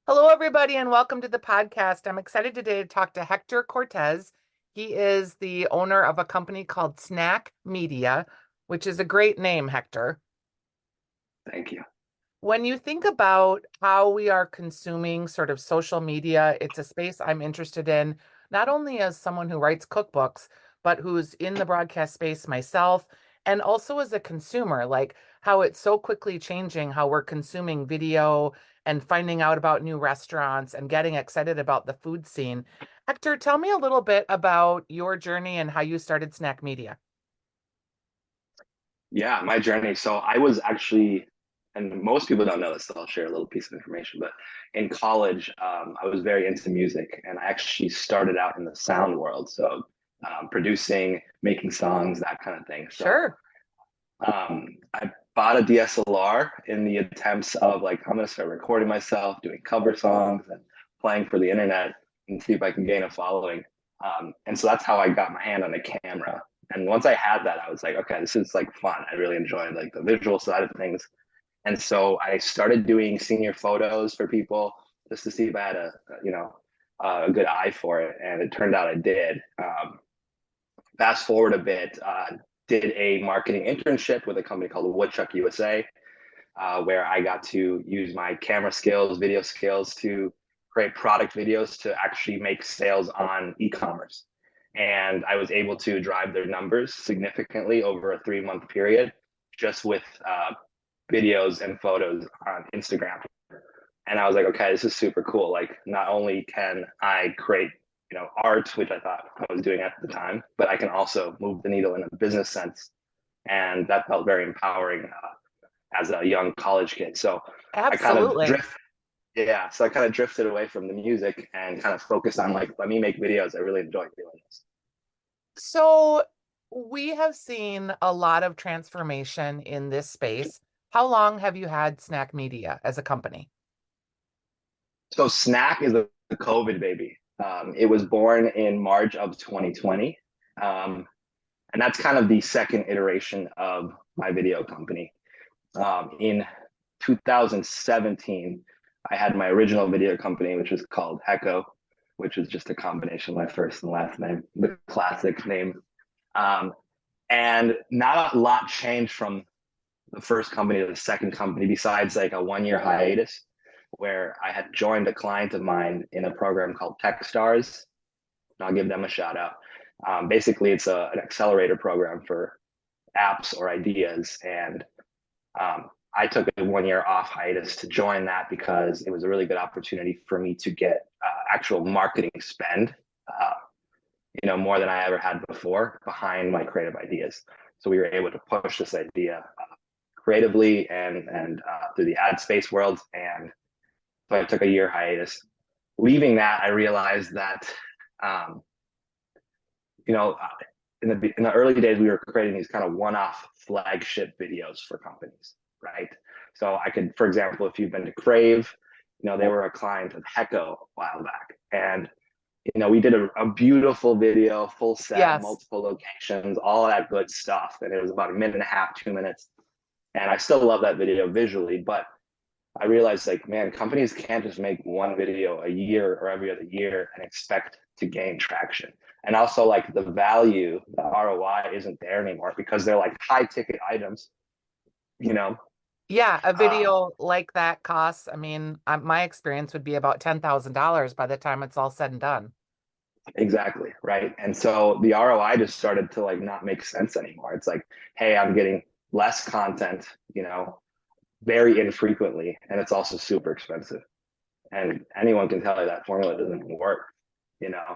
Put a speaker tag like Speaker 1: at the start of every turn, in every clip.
Speaker 1: Hello, everybody, and welcome to the podcast. I'm excited today to talk to Hector Cortez. He is the owner of a company called Snack Media, which is a great name, Hector.
Speaker 2: Thank you.
Speaker 1: When you think about how we are consuming sort of social media, it's a space I'm interested in, not only as someone who writes cookbooks, but who's in the broadcast space myself, and also as a consumer, like how it's so quickly changing how we're consuming video and finding out about new restaurants and getting excited about the food scene. Hector, tell me a little bit about your journey and how you started Snack Media.
Speaker 2: Yeah, my journey. So I was actually, and most people don't know this, so I'll share a little piece of information. But in college, I was very into music, and I actually started out in the sound world. So producing, making songs, that kind of thing. So
Speaker 1: Sure.
Speaker 2: I bought a DSLR in the attempts of like, I'm going to start recording myself, doing cover songs, and playing for the internet and see if I can gain a following. And so that's how I got my hand on a camera. And once I had that, I was like, okay, this is like fun. I really enjoyed like the visual side of things. And so I started doing senior photos for people just to see if I had a good eye for it. And it turned out I did. Fast forward a bit, did a marketing internship with a company called Woodchuck USA, where I got to use my camera skills, video skills to create product videos to actually make sales on e-commerce. And I was able to drive their numbers significantly over a 3 month period just with videos and photos on Instagram. And I was like, okay, this is super cool. Like, not only can I create, art, which I thought I was doing at the time, but I can also move the needle in a business sense. And that felt very empowering as a young college kid. So I kind of
Speaker 1: Absolutely.
Speaker 2: drift, yeah. So I kind of drifted away from the music and kind of focused on like, let me make videos. I really enjoy doing this.
Speaker 1: So we have seen a lot of transformation in this space. How long have you had Snack Media as a company?
Speaker 2: So Snack is a COVID baby. It was born in March of 2020. Um, and that's kind of the second iteration of my video company. In 2017, I had my original video company, which was called Hecko, which is just a combination of my first and last name, the classic name. Um, and not a lot changed from the first company to the second company, besides like a 1 year hiatus where I had joined a client of mine in a program called Techstars. And I'll give them a shout out. Basically, it's an accelerator program for apps or ideas. And I took a 1 year off hiatus to join that because it was a really good opportunity for me to get actual marketing spend, uh, more than I ever had before behind my creative ideas. So we were able to push this idea creatively and through the ad space world. And so I took a year hiatus. Leaving that, I realized that, um, you know, in the early days, we were creating these kind of one-off flagship videos for companies, right? So I could, for example, if you've been to Crave, they were a client of Hecko a while back, and we did a beautiful video, full set,
Speaker 1: Yes.
Speaker 2: multiple locations, all that good stuff, and it was about a minute and a half, 2 minutes, and I still love that video visually, but I realized like, man, companies can't just make one video a year or every other year and expect to gain traction. And also like the value, the ROI isn't there anymore because they're like high ticket items, you know?
Speaker 1: Yeah, a
Speaker 2: Um,
Speaker 1: video like that costs, my experience would be about $10,000 by the time it's all said and done.
Speaker 2: exactly. Right. And so the ROI just started to like not make sense anymore. It's like, hey, I'm getting less content, very infrequently, and it's also super expensive. And anyone can tell you that formula doesn't work, you know.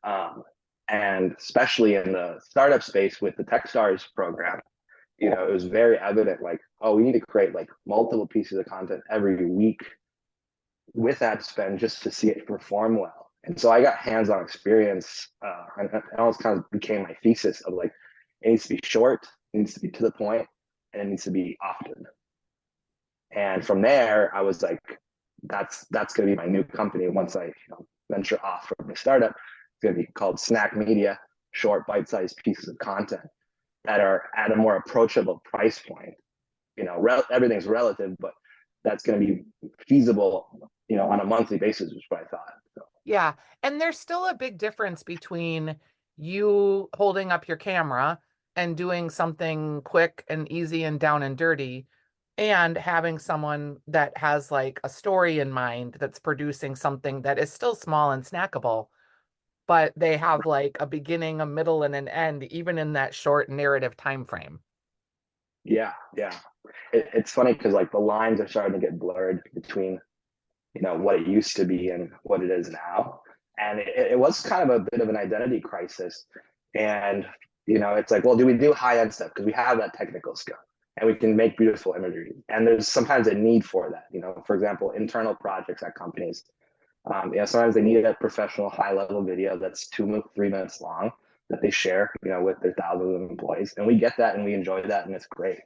Speaker 2: Um, and especially in the startup space with the Techstars program, it was very evident like, oh, we need to create like multiple pieces of content every week with ad spend just to see it perform well. And so I got hands-on experience, and it almost kind of became my thesis of like, it needs to be short, it needs to be to the point, and it needs to be often. And from there, I was like, that's going to be my new company once I venture off from the startup. It's going to be called Snack Media, short, bite-sized pieces of content that are at a more approachable price point. Everything's relative, but that's going to be feasible on a monthly basis, which is what I thought. So,
Speaker 1: Yeah. And there's still a big difference between you holding up your camera and doing something quick and easy and down and dirty and having someone that has like a story in mind that's producing something that is still small and snackable, but they have like a beginning, a middle, and an end, even in that short narrative time frame.
Speaker 2: yeah, yeah. It's funny because like the lines are starting to get blurred between what it used to be and what it is now, and it was kind of a bit of an identity crisis. And it's like, well, do we do high end stuff because we have that technical skill and we can make beautiful imagery, and there's sometimes a need for that. For example, internal projects at companies, sometimes they need a professional high level video that's 3 minutes long that they share with their thousands of employees, and we get that and we enjoy that and it's great.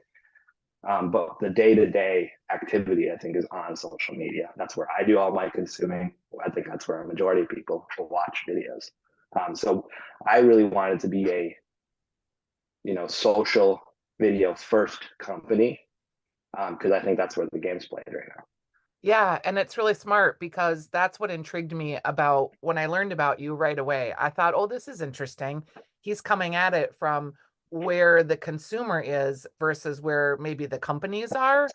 Speaker 2: But the day-to-day activity, I think, is on social media. That's where I do all my consuming. I think that's where a majority of people will watch videos. So I really wanted to be a social video first company, because I think that's where the game's played right now.
Speaker 1: Yeah, and it's really smart because that's what intrigued me about when I learned about you right away. I thought, oh, this is interesting. He's coming at it from where the consumer is versus where maybe the companies are.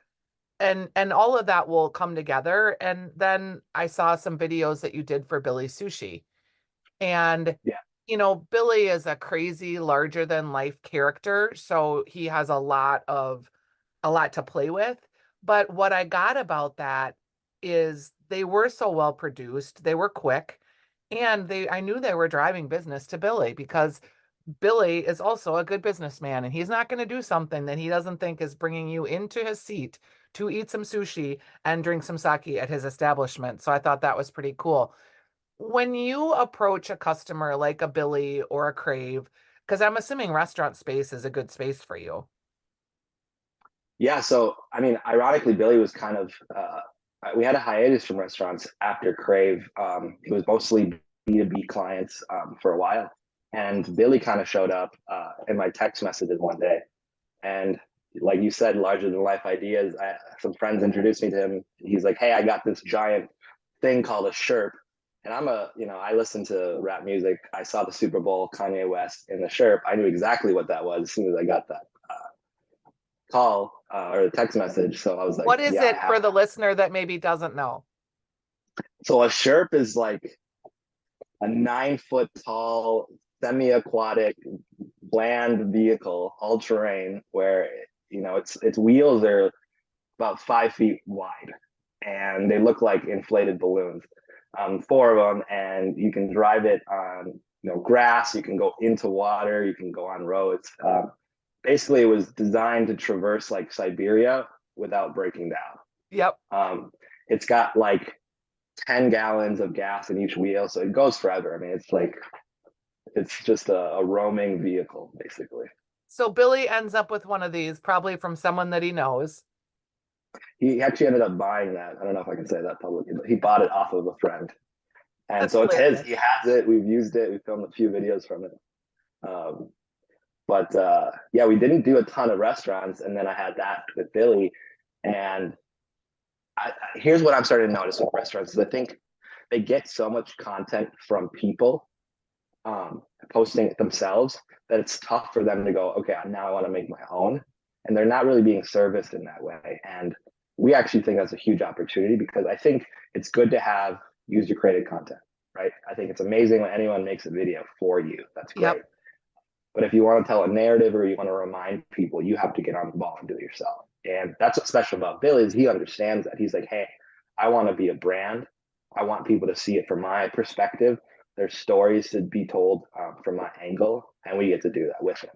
Speaker 1: And all of that will come together. And then I saw some videos that you did for Billy Sushi. And,
Speaker 2: Yeah,
Speaker 1: Billy is a crazy, larger than life character. So he has a lot to play with. But what I got about that is they were so well produced, they were quick, and I knew they were driving business to Billy because Billy is also a good businessman and he's not going to do something that he doesn't think is bringing you into his seat to eat some sushi and drink some sake at his establishment. So I thought that was pretty cool. When you approach a customer like a Billy or a Crave, because I'm assuming restaurant space is a good space for you.
Speaker 2: yeah. So I mean, ironically, Billy was kind of we had a hiatus from restaurants after Crave. It was mostly B2B clients for a while, and Billy kind of showed up in my text messages one day. And like you said, larger than life ideas. Some friends introduced me to him. He's like, "Hey, I got this giant thing called a Sherp." And I listen to rap music. I saw the Super Bowl, Kanye West in the Sherp. I knew exactly what that was as soon as I got that call or the text message. So I was like,
Speaker 1: What is
Speaker 2: yeah, I
Speaker 1: it
Speaker 2: have
Speaker 1: for the
Speaker 2: that.
Speaker 1: listener that maybe doesn't know?
Speaker 2: So a Sherp is like a 9 foot tall, semi aquatic, bland vehicle, all terrain, where its wheels are about 5 feet wide, and they look like inflated balloons. Four of them, and you can drive it on grass. You can go into water. You can go on roads. Basically, it was designed to traverse like Siberia without breaking down.
Speaker 1: Yep.
Speaker 2: It's got like 10 gallons of gas in each wheel, so it goes forever. I mean, it's just a roaming vehicle, basically.
Speaker 1: So Billy ends up with one of these, probably from someone that he knows.
Speaker 2: He actually ended up buying that. I don't know if I can say that publicly, but he bought it off of a friend. And
Speaker 1: That's
Speaker 2: so it's his.
Speaker 1: hilarious.
Speaker 2: He has it. We've used it. We filmed a few videos from it. Um, but yeah, we didn't do a ton of restaurants. And then I had that with Billy. And here's what I'm starting to notice with restaurants is I think they get so much content from people posting it themselves that it's tough for them to go, okay, now I want to make my own. And they're not really being serviced in that way. And we actually think that's a huge opportunity because I think it's good to have user created content, right? I think it's amazing when anyone makes a video for you. That's great.
Speaker 1: Yep.
Speaker 2: But if you want to tell a narrative or you want to remind people, you have to get on the ball and do it yourself. And that's what's special about Bill is he understands that. He's like, hey, I want to be a brand. I want people to see it from my perspective. There's stories to be told from my angle, and we get to do that with him.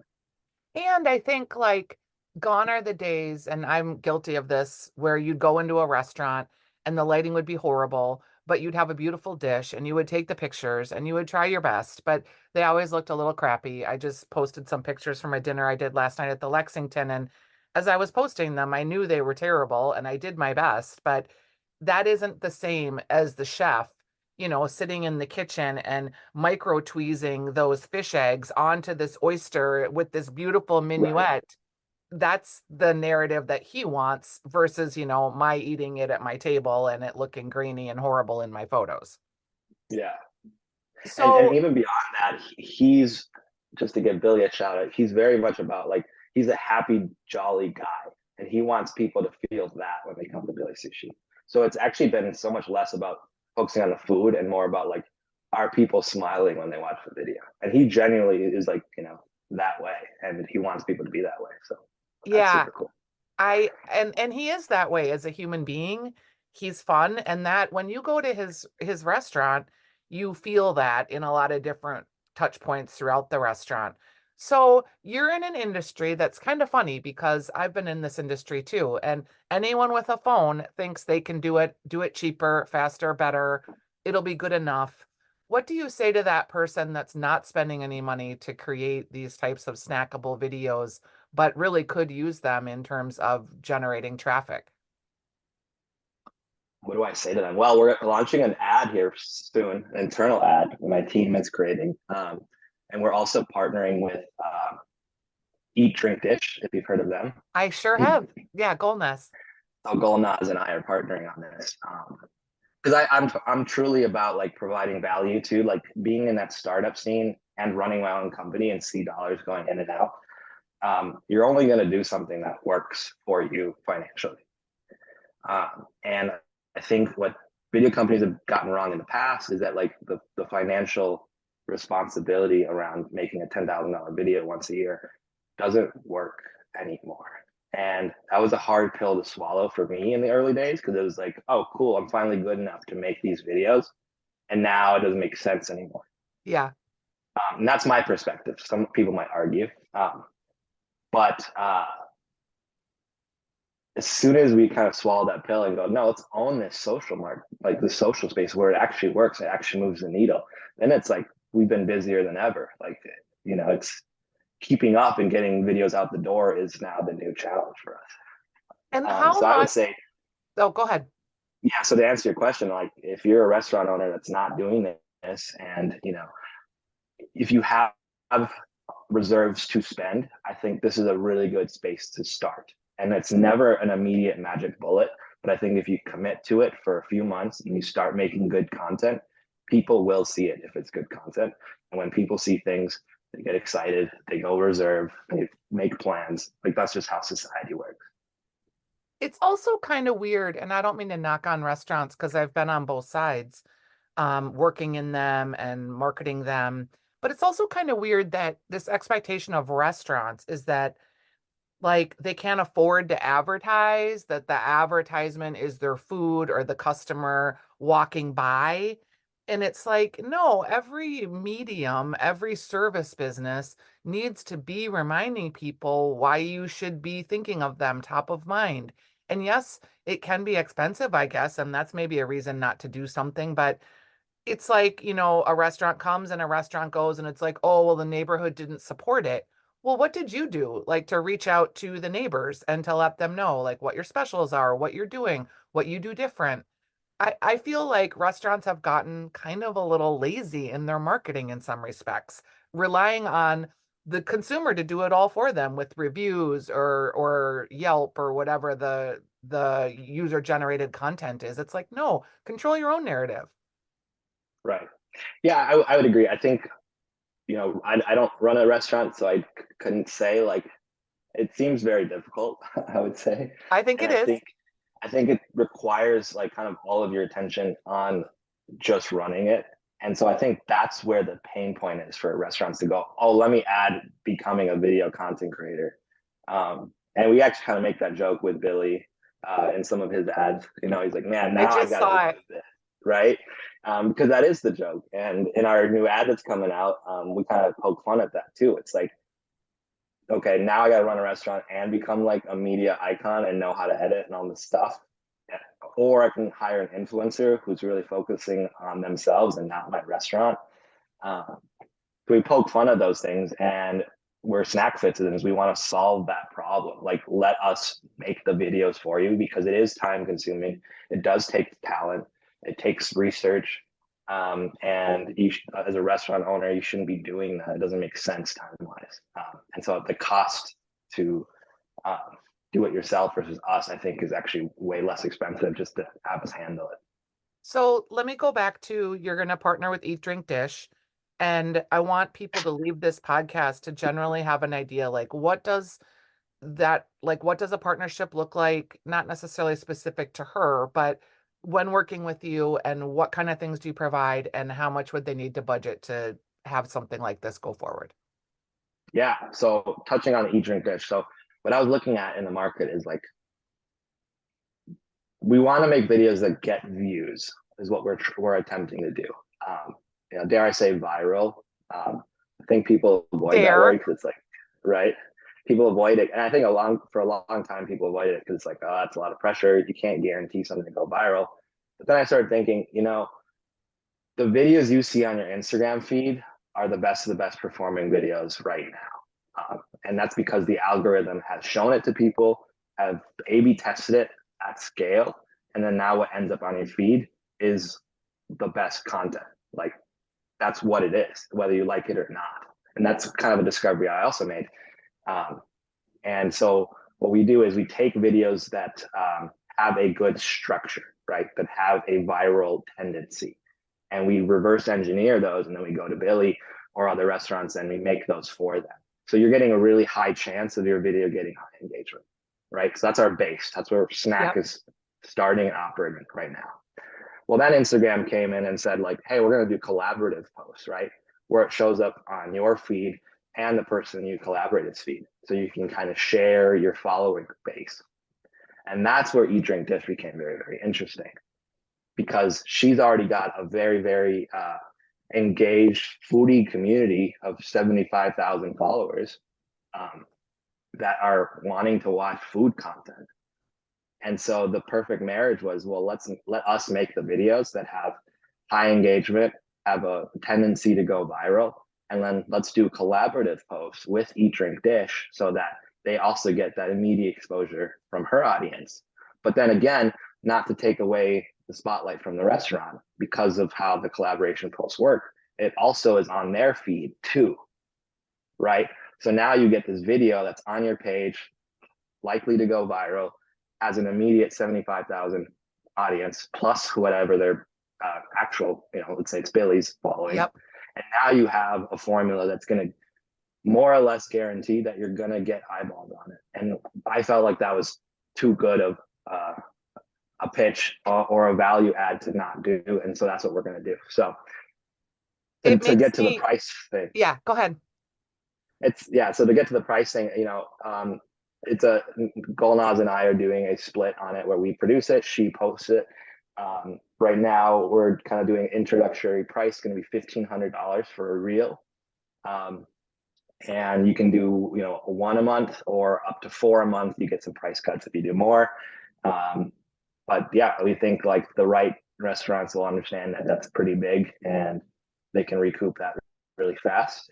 Speaker 1: And I think like gone are the days, and I'm guilty of this, where you'd go into a restaurant and the lighting would be horrible, but you'd have a beautiful dish and you would take the pictures and you would try your best, but they always looked a little crappy. I just posted some pictures from a dinner I did last night at the Lexington, and as I was posting them, I knew they were terrible and I did my best, but that isn't the same as the chef, sitting in the kitchen and micro tweezing those fish eggs onto this oyster with this beautiful
Speaker 2: Right.
Speaker 1: minuet. that's the narrative that he wants versus, my eating it at my table and it looking grainy and horrible in my photos.
Speaker 2: Yeah. And
Speaker 1: So,
Speaker 2: even beyond that, he's, just to give Billy a shout out, he's very much about like, he's a happy, jolly guy. And he wants people to feel that when they come to Billy Sushi. So it's actually been so much less about focusing on the food and more about like, are people smiling when they watch the video? And he genuinely is like, that way. And he wants people to be that way. So that's
Speaker 1: yeah,
Speaker 2: super cool.
Speaker 1: and he is that way as a human being. He's fun, and that when you go to his restaurant, you feel that in a lot of different touch points throughout the restaurant. So you're in an industry that's kind of funny because I've been in this industry too, and anyone with a phone thinks they can do it cheaper, faster, better. It'll be good enough. What do you say to that person that's not spending any money to create these types of snackable videos, but really could use them in terms of generating traffic?
Speaker 2: What do I say to them? Well, we're launching an ad here soon, an internal ad that my team is creating. And we're also partnering with Eat, Drink, Dish, if you've heard of them.
Speaker 1: I sure have. Yeah, Golness.
Speaker 2: So Golnaz and I are partnering on this. Because I'm truly about like providing value to like being in that startup scene and running my own company and see dollars going in and out. You're only going to do something that works for you financially. And I think what video companies have gotten wrong in the past is that like the financial responsibility around making a $10,000 video once a year doesn't work anymore. And that was a hard pill to swallow for me in the early days because it was like, oh, cool, I'm finally good enough to make these videos. And now it doesn't make sense anymore.
Speaker 1: Yeah.
Speaker 2: And that's my perspective. Some people might argue. But as soon as we kind of swallow that pill and go, no, let's own this social market, like the social space where it actually works, it actually moves the needle. Then it's like we've been busier than ever. Like, it's keeping up and getting videos out the door is now the new challenge for us.
Speaker 1: And how
Speaker 2: So I would
Speaker 1: much?
Speaker 2: say,
Speaker 1: Oh, go ahead.
Speaker 2: yeah. So to answer your question, like if you're a restaurant owner that's not doing this, and if you have reserves to spend, I think this is a really good space to start. And it's never an immediate magic bullet, but I think if you commit to it for a few months and you start making good content, people will see it if it's good content. And when people see things, they get excited, they go reserve, they make plans. Like that's just how society works.
Speaker 1: It's also kind of weird, and I don't mean to knock on restaurants because I've been on both sides, working in them and marketing them. But it's also kind of weird that this expectation of restaurants is that like they can't afford to advertise, that the advertisement is their food or the customer walking by. And it's like, no, every medium, every service business needs to be reminding people why you should be thinking of them top of mind. And yes, it can be expensive, I guess, and that's maybe a reason not to do something, but it's like, a restaurant comes and a restaurant goes, and it's like, oh, well, the neighborhood didn't support it. Well, what did you do? Like to reach out to the neighbors and to let them know, like, what your specials are, what you're doing, what you do different. I feel like restaurants have gotten kind of a little lazy in their marketing in some respects, relying on the consumer to do it all for them with reviews or Yelp or whatever the user generated content is. It's like, no, control your own narrative.
Speaker 2: Right. Yeah, I would agree. I think, I don't run a restaurant, so I couldn't say like it seems very difficult, I would say.
Speaker 1: I think
Speaker 2: And
Speaker 1: it
Speaker 2: I
Speaker 1: is.
Speaker 2: think I think it requires like kind of all of your attention on just running it. And so I think that's where the pain point is for restaurants to go, oh, let me add becoming a video content creator. And we actually kind of make that joke with Billy in some of his ads. He's like, man,
Speaker 1: I
Speaker 2: now I
Speaker 1: just
Speaker 2: got to
Speaker 1: saw
Speaker 2: live
Speaker 1: it.
Speaker 2: this, right? Because that is the joke. And in our new ad that's coming out, we kind of poke fun at that too. It's like, okay, now I got to run a restaurant and become like a media icon and know how to edit and all this stuff. Or I can hire an influencer who's really focusing on themselves and not my restaurant. Um, so we poke fun at those things, and we're snack citizens. We want to solve that problem. Like, let us make the videos for you because it is time consuming. It does take talent. It takes research. And as a restaurant owner, you shouldn't be doing that. It doesn't make sense time wise. And so the cost to do it yourself versus us, I think is actually way less expensive just to have us handle it.
Speaker 1: So let me go back to you're going to partner with Eat, Drink, Dish. And I want people to leave this podcast to generally have an idea like what does a partnership look like? Not necessarily specific to her, but when working with you, and what kind of things do you provide, and how much would they need to budget to have something like this go forward?
Speaker 2: Yeah. So touching on the Eat Drink Dish. So what I was looking at in the market is like we want to make videos that get views is what we're attempting to do. Dare I say viral? I think people avoid that
Speaker 1: Dare.
Speaker 2: word because it's like, right? People avoid it, and I think for a long time people avoid it because it's like, oh, that's a lot of pressure. You can't guarantee something to go viral. But then I started thinking, the videos you see on your Instagram feed are the best of the best performing videos right now. And that's because the algorithm has shown it to people, have A/B tested it at scale, and then now what ends up on your feed is the best content. Like that's what it is, whether you like it or not. And that's kind of a discovery I also made. Um, and so what we do is we take videos that have a good structure, right? That have a viral tendency. And we reverse engineer those, and then we go to Billy or other restaurants and we make those for them. So you're getting a really high chance of your video getting high engagement, right? So that's our base. That's where Snack
Speaker 1: Yep.
Speaker 2: is starting and operating right now. Well, then Instagram came in and said, like, hey, we're going to do collaborative posts, right? Where it shows up on your feed and the person you collaborated's feed. So you can kind of share your following base. And that's where Eat Drink Dish became very, very interesting because she's already got a very, very engaged foodie community of 75,000 followers um, that are wanting to watch food content. And so the perfect marriage was, well, let us make the videos that have high engagement, have a tendency to go viral, and then let's do collaborative posts with Eat Drink Dish so that they also get that immediate exposure from her audience. But then again, not to take away the spotlight from the restaurant because of how the collaboration posts work. It also is on their feed too, right? So now you get this video that's on your page, likely to go viral, has an immediate 75,000 audience plus whatever their actual, let's say it's Billy's following.
Speaker 1: Yep.
Speaker 2: And now you have a formula that's going to more or less guarantee that you're going to get eyeballs on it. And I felt like that was too good of a pitch or a value add to not do. And so that's what we're going to do. So
Speaker 1: It
Speaker 2: to
Speaker 1: makes
Speaker 2: get to the
Speaker 1: me,
Speaker 2: price thing,
Speaker 1: yeah, go ahead.
Speaker 2: so to get to the pricing, it's a Golnaz and I are doing a split on it where we produce it, she posts it. Right now we're kind of doing introductory price, going to be $1,500 for a reel. And you can do, one a month or up to 4 a month. You get some price cuts if you do more. But yeah, we think like the right restaurants will understand that that's pretty big and they can recoup that really fast.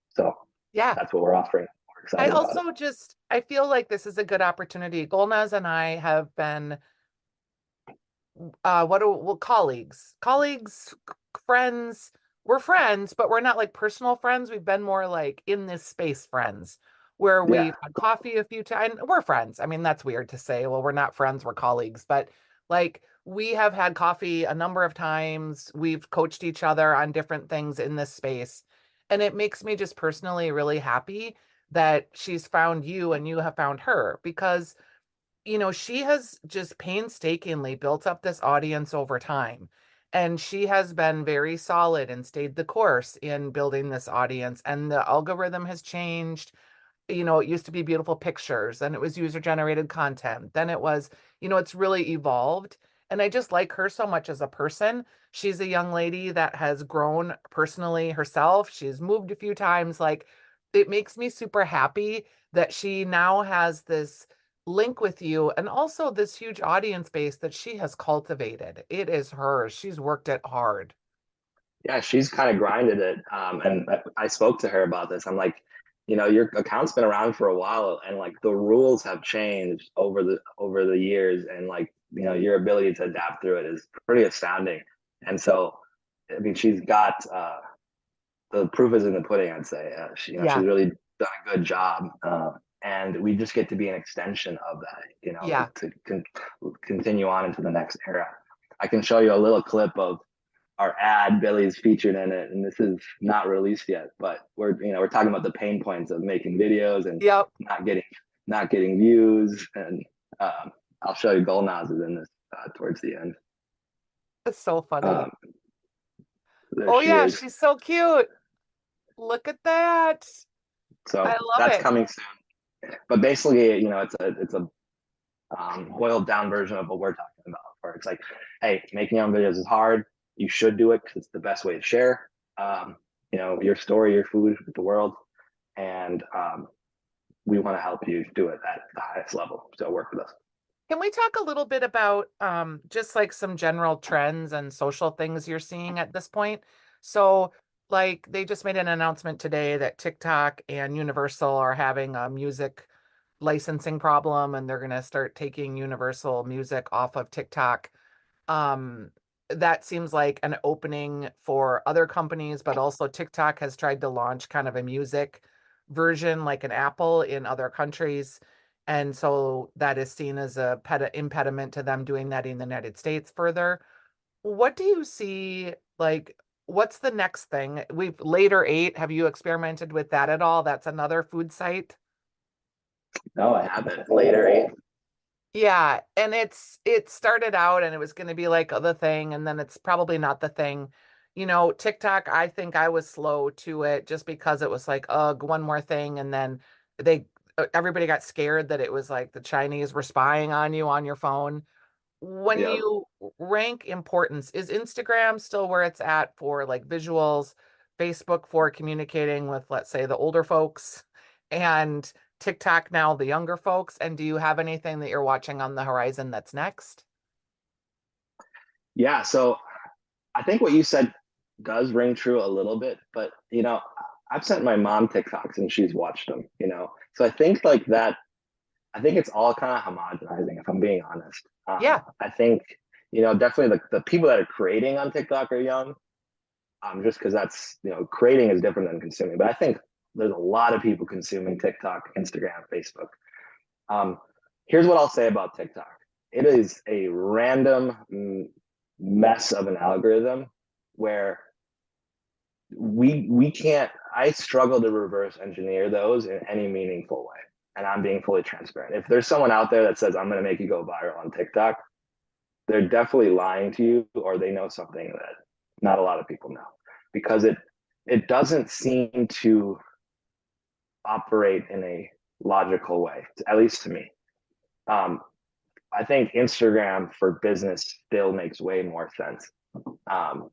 Speaker 2: So
Speaker 1: Yeah.
Speaker 2: that's what we're offering. We're
Speaker 1: I
Speaker 2: excited about it.
Speaker 1: also just I feel like this is a good opportunity. Golnaz and I have been what do well colleagues, friends. We're friends, but we're not like personal friends. We've been more like in this space friends where
Speaker 2: Yeah.
Speaker 1: we've had coffee a few times. We're friends. I mean, that's weird to say. Well, we're not friends, we're colleagues, but like we have had coffee a number of times. We've coached each other on different things in this space. And it makes me just personally really happy that she's found you and you have found her because she has just painstakingly built up this audience over time. And she has been very solid and stayed the course in building this audience. And the algorithm has changed. It used to be beautiful pictures, then it was user generated content. Then it was, it's really evolved. And I just like her so much as a person. She's a young lady that has grown personally herself. She's moved a few times. Like, it makes me super happy that she now has this link with you and also this huge audience base that she has cultivated. It is hers. She's worked it hard.
Speaker 2: Yeah, she's kind of grinded it. And I spoke to her about this. I'm like, your account's been around for a while, and like the rules have changed over the years, and like your ability to adapt through it is pretty astounding. And so, I mean, she's got the proof is in the pudding. I'd say she's
Speaker 1: Yeah.
Speaker 2: really done a good job. and we just get to be an extension of that, you know,
Speaker 1: Yeah.
Speaker 2: continue on into the next era. I can show you a little clip of our ad. Billy's featured in it, and this is not released yet, but we're talking about the pain points of making videos and
Speaker 1: Yep.
Speaker 2: not getting not getting views. And I'll show you Golnaz is in this towards the end.
Speaker 1: It's so funny.
Speaker 2: Um, there
Speaker 1: Oh
Speaker 2: she
Speaker 1: yeah,
Speaker 2: is.
Speaker 1: she's so cute. Look at that. I
Speaker 2: So
Speaker 1: love
Speaker 2: that's
Speaker 1: it.
Speaker 2: coming soon. But basically, you know, it's a boiled down version of what we're talking about, where it's like, hey, making your own videos is hard. You should do it because it's the best way to share, you know, your story, your food with the world. And we want to help you do it at the highest level. So work with us.
Speaker 1: Can we talk a little bit about just like some general trends and social things you're seeing at this point? So, like, they just made an announcement today that TikTok and Universal are having a music licensing problem, and they're going to start taking Universal music off of TikTok. Um, that seems like an opening for other companies, but also TikTok has tried to launch kind of a music version like an Apple in other countries. And so that is seen as a impediment to them doing that in the United States further. What do you see? Like, what's the next thing? We've Later Eight. Have you experimented with that at all? That's another food site.
Speaker 2: No, I haven't. Later, eh?
Speaker 1: Yeah, and it started out and it was going to be like the thing, and then it's probably not the thing. You know, TikTok, I think I was slow to it just because it was like, ugh, one more thing, and then they everybody got scared that it was like the Chinese were spying on you on your phone. When
Speaker 2: Yep.
Speaker 1: you rank importance, is Instagram still where it's at for like visuals, Facebook for communicating with, let's say, the older folks, and TikTok now the younger folks? And do you have anything that you're watching on the horizon that's next?
Speaker 2: Yeah. So I think what you said does ring true a little bit, but you know, I've sent my mom TikToks and she's watched them, you know. So I think like that, I think it's all kind of homogenizing, if I'm being honest.
Speaker 1: Yeah.
Speaker 2: I think, you know, definitely the people that are creating on TikTok are young, just because that's, you know, creating is different than consuming. But I think there's a lot of people consuming TikTok, Instagram, Facebook. Um, Here's what I'll say about TikTok. It is a random mess of an algorithm where we can't. I struggle to reverse engineer those in any meaningful way, and I'm being fully transparent. If there's someone out there that says I'm going to make you go viral on TikTok, they're definitely lying to you, or they know something that not a lot of people know, because it doesn't seem to operate in a logical way, at least to me. um, I think Instagram for business still makes way more sense, um,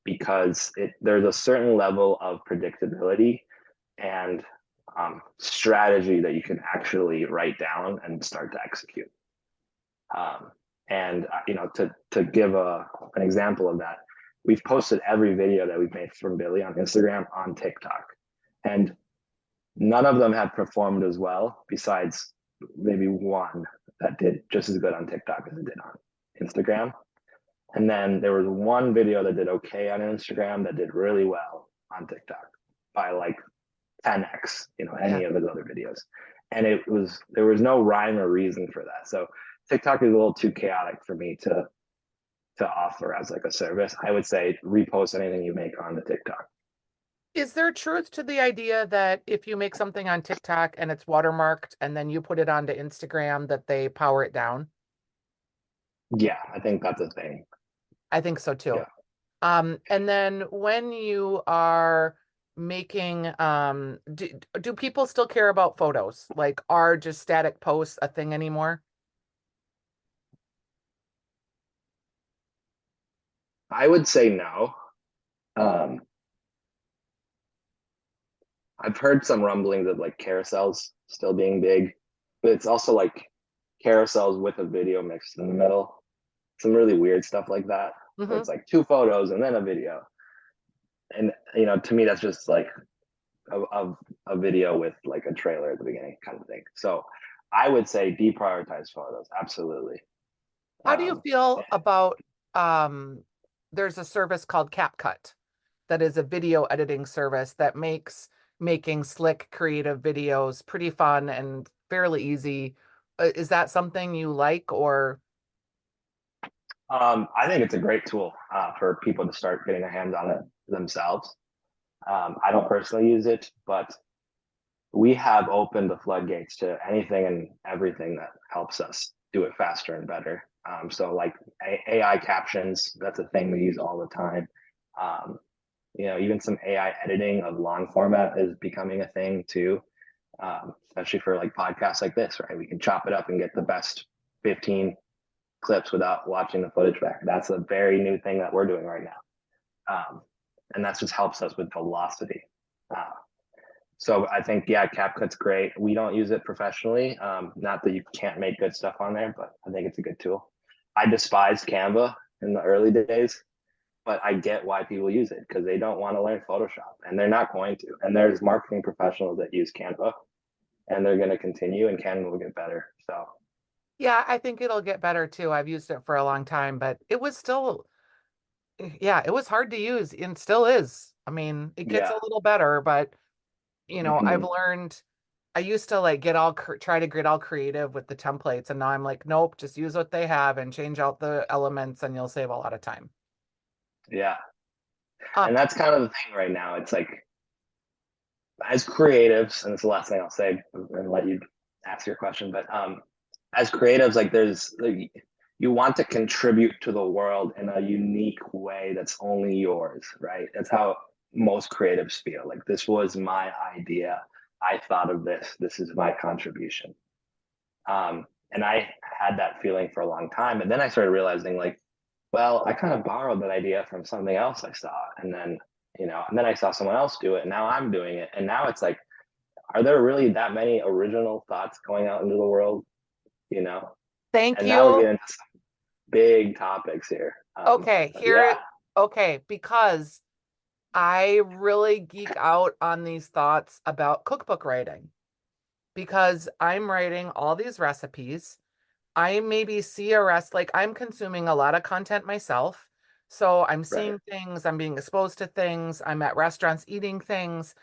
Speaker 2: because there's a certain level of predictability and strategy that you can actually write down and start to execute. Um, and you know, to give an example of that, we've posted every video that we've made from Billy on Instagram on TikTok, and none of them have performed as well, besides maybe one that did just as good on TikTok as it did on Instagram. And then there was one video that did okay on Instagram that did really well on TikTok by like 10x, you know,
Speaker 1: Yeah.
Speaker 2: any of his other videos. And there was no rhyme or reason for that. So TikTok is a little too chaotic for me to offer as like a service. I would say repost anything you make on the TikTok.
Speaker 1: Is there truth to the idea that if you make something on TikTok and it's watermarked and then you put it onto Instagram, that they power it down?
Speaker 2: Yeah, I think that's a thing.
Speaker 1: I think so too.
Speaker 2: Yeah.
Speaker 1: And then when you are making, do people still care about photos? Like, are just static posts a thing anymore?
Speaker 2: I would say no. Um, I've heard some rumblings of like carousels still being big, but it's also like carousels with a video mixed in the middle. Some really weird stuff like that, where
Speaker 1: Hmm.
Speaker 2: it's like two photos and then a video. And you know, to me, that's just like a video with like a trailer at the beginning, kind of thing. So I would say deprioritize photos, absolutely.
Speaker 1: How do you
Speaker 2: Um,
Speaker 1: feel about, um, there's a service called CapCut that is a video editing service that makes making slick, creative videos pretty fun and fairly easy. Is that something you like or?
Speaker 2: I think it's a great tool for people to start getting their hands on it themselves. I don't personally use it, but we have opened the floodgates to anything and everything that helps us do it faster and better. So like AI captions, that's a thing we use all the time. Um, even some AI editing of long format is becoming a thing too, especially for like podcasts like this, right? We can chop it up and get the best 15 clips without watching the footage back. That's a very new thing that we're doing right now. And that just helps us with velocity. Uh, so I think, yeah, CapCut's great. We don't use it professionally. Not that you can't make good stuff on there, but I think it's a good tool. I despised Canva in the early days, but I get why people use it because they don't want to learn Photoshop and they're not going to. And there's marketing professionals that use Canva and they're going to continue and Canva will get better. So,
Speaker 1: Yeah, I think it'll get better too. I've used it for a long time, but it was still, yeah, it was hard to use and still is. I mean, it gets a
Speaker 2: yeah.
Speaker 1: little better, but I've
Speaker 2: Hmm.
Speaker 1: learned I used to like get all try to get all creative with the templates, and now I'm like, nope, just use what they have and change out the elements, and you'll save a lot of time.
Speaker 2: Yeah.
Speaker 1: Um,
Speaker 2: And that's kind of the thing right now. It's like, as creatives, and it's the last thing I'll say and let you ask your question, but as creatives, like there's like, you want to contribute to the world in a unique way that's only yours, right? That's how most creatives feel. Like this was my idea. I thought of this. This is my contribution. And I had that feeling for a long time. And then I started realizing like, well, I kind of borrowed that idea from something else I saw. And then I saw someone else do it. And now I'm doing it. And now it's like, are there really that many original thoughts going out into the world? You know,
Speaker 1: thank
Speaker 2: and now we
Speaker 1: you.
Speaker 2: get into some big topics here.
Speaker 1: Okay,
Speaker 2: Yeah,
Speaker 1: okay, because I really geek out on these thoughts about cookbook writing because I'm writing all these recipes. I maybe see a rest like I'm consuming a lot of content myself. So I'm
Speaker 2: right,
Speaker 1: seeing things, I'm being exposed to things, I'm at restaurants eating things,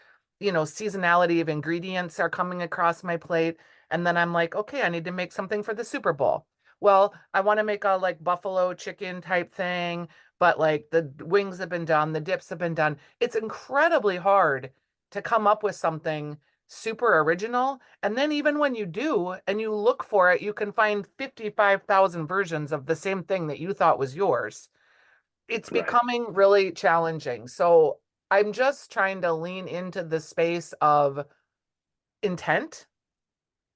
Speaker 1: seasonality of ingredients are coming across my plate. And then I'm like, okay, I need to make something for the Super Bowl. Well, I want to make a like buffalo chicken type thing, but like the wings have been done, the dips have been done. It's incredibly hard to come up with something super original. And then even when you do and you look for it, you can find 55,000 versions of the same thing that you thought was yours. It's
Speaker 2: right.
Speaker 1: becoming really challenging. So I'm just trying to lean into the space of intent.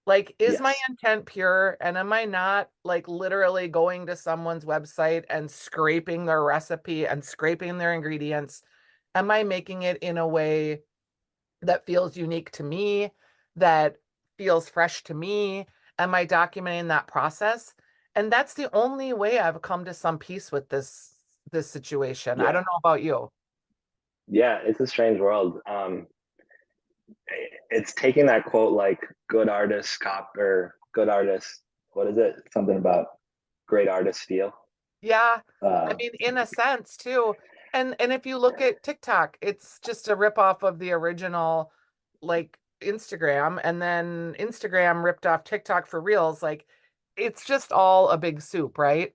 Speaker 1: Like, is my
Speaker 2: Yes,
Speaker 1: intent pure? And am I not like literally going to someone's website and scraping their recipe and scraping their ingredients? Am I making it in a way that feels unique to me, that feels fresh to me? Am I documenting that process? And that's the only way I've come to some peace with this situation. I
Speaker 2: yeah,
Speaker 1: don't know about you.
Speaker 2: yeah. It's a strange world. It's taking that quote like "good artists cop" or "good artists." What is it? Something about great artists steal.
Speaker 1: Yeah. I
Speaker 2: Uh,
Speaker 1: mean, in a sense too. And if you look at TikTok, it's just a ripoff of the original like Instagram, and then Instagram ripped off TikTok for Reels. Like it's just all a big soup, right?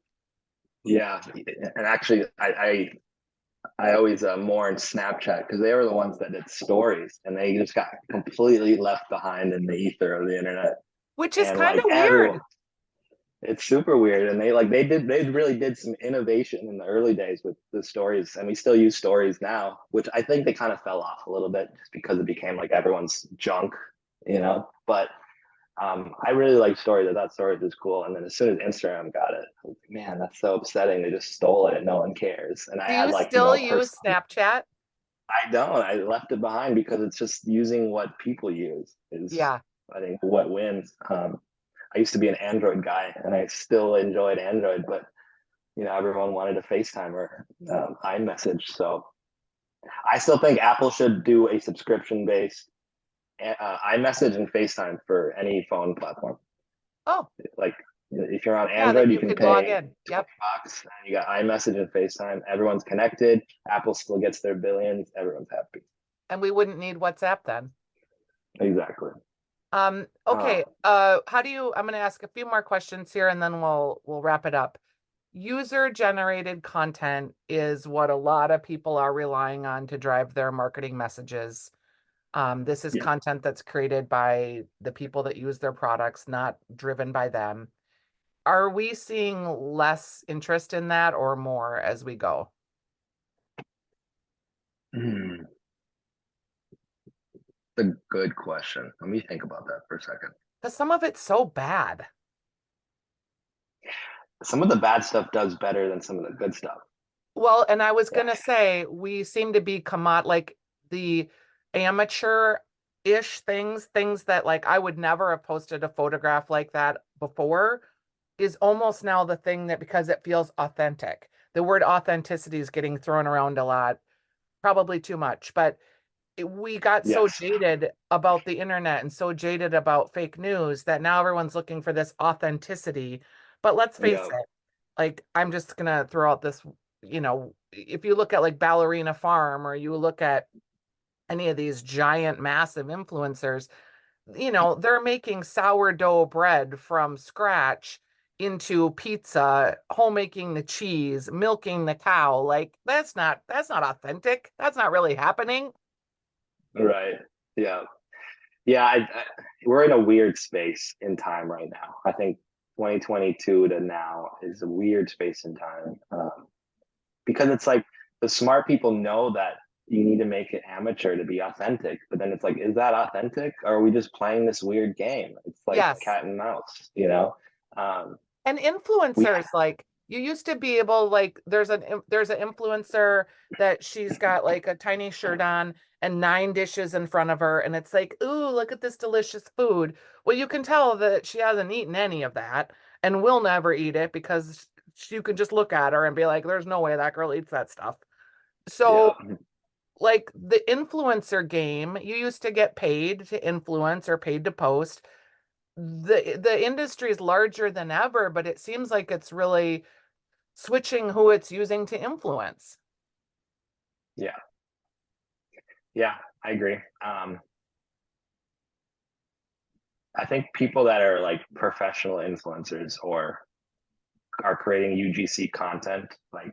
Speaker 2: yeah, and actually, I always mourn Snapchat because they were the ones that did stories, and they just got completely left behind in the ether of the internet.
Speaker 1: Which is
Speaker 2: And
Speaker 1: kind
Speaker 2: like
Speaker 1: of
Speaker 2: everyone,
Speaker 1: weird.
Speaker 2: it's super weird. And they really did some innovation in the early days with the stories, and we still use stories now, which I think they kind of fell off a little bit just because it became like everyone's junk. But I really like stories. I thought stories was cool. And then as soon as Instagram got it, I was like, man, that's so upsetting. They just stole it and no one cares. And I
Speaker 1: Do
Speaker 2: had
Speaker 1: you
Speaker 2: like
Speaker 1: still
Speaker 2: no
Speaker 1: use
Speaker 2: personal.
Speaker 1: Snapchat?
Speaker 2: I don't. I left it behind because it's just using what people use is,
Speaker 1: Yeah.
Speaker 2: I think, what wins. I used to be an Android guy, and I still enjoyed Android, but everyone wanted a FaceTime or iMessage. So I still think Apple should do a subscription-based iMessage and FaceTime for any phone platform.
Speaker 1: Oh,
Speaker 2: Like if you're on
Speaker 1: yeah, that
Speaker 2: Android, you
Speaker 1: you
Speaker 2: can
Speaker 1: could log
Speaker 2: pay
Speaker 1: in. Yep.
Speaker 2: $20 and you got iMessage and FaceTime. Everyone's connected. Apple still gets their billions. Everyone's happy.
Speaker 1: And we wouldn't need WhatsApp then.
Speaker 2: Exactly.
Speaker 1: Okay. How do you, I'm going to ask a few more questions here and then we'll wrap it up. User generated content is what a lot of people are relying on to drive their marketing messages. This is
Speaker 2: Yeah.
Speaker 1: content that's created by the people that use their products, not driven by them. Are we seeing less interest in that or more as we go?
Speaker 2: Hmm. That's a good question. Let me think about that for a second.
Speaker 1: Because some of it's so bad.
Speaker 2: Some of the bad stuff does better than some of the good stuff.
Speaker 1: Well, and I was
Speaker 2: Yeah.
Speaker 1: gonna say we seem to be like the amateur-ish things that like I would never have posted a photograph like that before is almost now the thing that because it feels authentic. The word authenticity is getting thrown around a lot, probably too much, but we got so
Speaker 2: Yes.
Speaker 1: jaded about the internet and so jaded about fake news that now everyone's looking for this authenticity. But let's face
Speaker 2: Yeah.
Speaker 1: it, like I'm just gonna throw out this, if you look at like Ballerina Farm or you look at any of these giant massive influencers, they're making sourdough bread from scratch into pizza, homemaking the cheese, milking the cow. Like that's not authentic. That's not really happening.
Speaker 2: Right. Yeah. Yeah. We're in a weird space in time right now. I think 2022 to now is a weird space in time, because it's like the smart people know that you need to make it amateur to be authentic. But then it's like, is that authentic? Or are we just playing this weird game? It's like
Speaker 1: Yes.
Speaker 2: cat and mouse, you know? Um,
Speaker 1: And
Speaker 2: we,
Speaker 1: influencers, like you used to be able, like there's an influencer that she's got like a tiny shirt on and 9 dishes in front of her, and it's like, ooh, look at this delicious food. Well, you can tell that she hasn't eaten any of that and will never eat it because you can just look at her and be like, there's no way that girl eats that stuff.
Speaker 2: yeah,
Speaker 1: So like the influencer game, you used to get paid to influence or paid to post. The industry is larger than ever, but it seems like it's really switching who it's using to influence.
Speaker 2: yeah, yeah, I agree. I think people that are like professional influencers or are creating UGC content, like,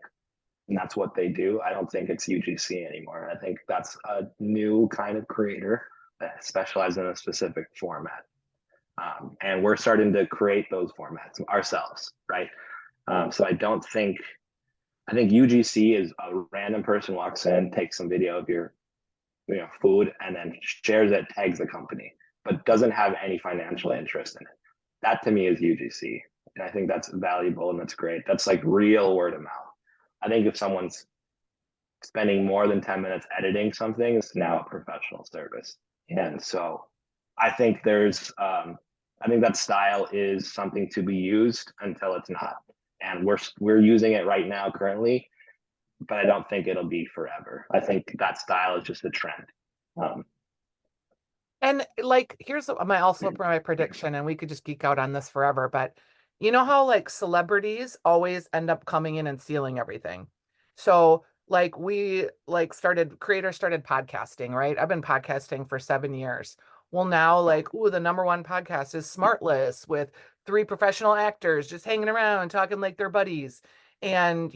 Speaker 2: and that's what they do. I don't think it's UGC anymore. I think that's a new kind of creator that specializes in a specific format. And we're starting to create those formats ourselves, right? So I think UGC is a random person walks in, takes some video of your food, and then shares it, tags the company, but doesn't have any financial interest in it. That to me is UGC, and I think that's valuable and that's great. That's like real word of mouth. I think if someone's spending more than 10 minutes editing something, it's now a professional service. And so I think I think that style is something to be used until it's not. And we're using it right now currently, but I don't think it'll be forever. I think that style is just a trend. Um,
Speaker 1: And like, here's my prediction, and we could just geek out on this forever, but you know how like celebrities always end up coming in and stealing everything. So like we like creators started podcasting, right? I've been podcasting for 7 years. Well, now like, ooh, the number one podcast is Smartless with three professional actors just hanging around talking like they're buddies. And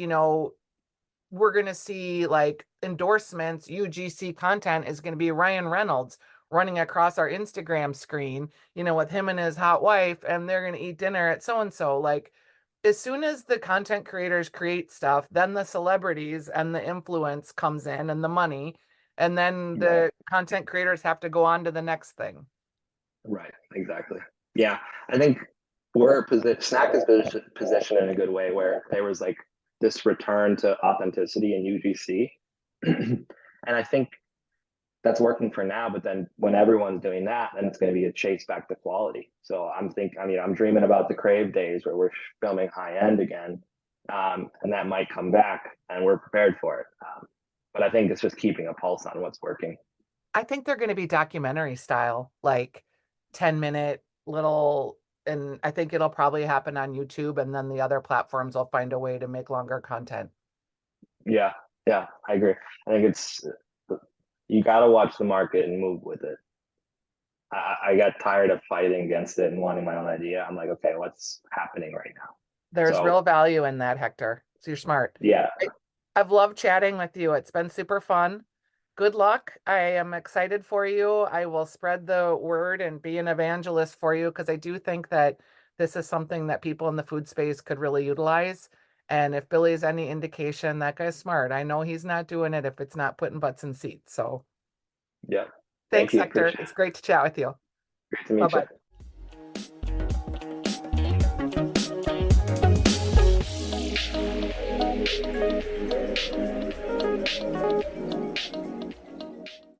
Speaker 1: we're going to see like endorsements. UGC content is going to be Ryan Reynolds running across our Instagram screen, with him and his hot wife, and they're going to eat dinner at so and so. Like, as soon as the content creators create stuff, then the celebrities and the influence comes in and the money, and then
Speaker 2: right,
Speaker 1: the content creators have to go on to the next thing.
Speaker 2: right, exactly. Yeah, I think Snack is positioned in a good way where there was like this return to authenticity in UGC, and I think that's working for now. But then when everyone's doing that, then it's going to be a chase back to quality. So I'm dreaming about the Crave days where we're filming high end again, and that might come back, and we're prepared for it. But I think it's just keeping a pulse on what's working.
Speaker 1: I think they're going to be documentary style, like 10-minute little, and I think it'll probably happen on YouTube, and then the other platforms will find a way to make longer content.
Speaker 2: Yeah, yeah, I agree. I think it's you got to watch the market and move with it. I got tired of fighting against it and wanting my own idea. I'm like, okay, what's happening right now?
Speaker 1: There's real
Speaker 2: So
Speaker 1: value in that, Hector. So you're smart.
Speaker 2: yeah,
Speaker 1: I, I've loved chatting with you. It's been super fun. Good luck. I am excited for you. I will spread the word and be an evangelist for you because I do think that this is something that people in the food space could really utilize. And if Billy's any indication, that guy's smart. I know he's not doing it if it's not putting butts in seats. So
Speaker 2: yeah. Thank
Speaker 1: thanks,
Speaker 2: you.
Speaker 1: Hector.
Speaker 2: Appreciate it.
Speaker 1: It's great to chat with you.
Speaker 2: Great to
Speaker 1: Bye
Speaker 2: meet
Speaker 1: bye.
Speaker 2: you.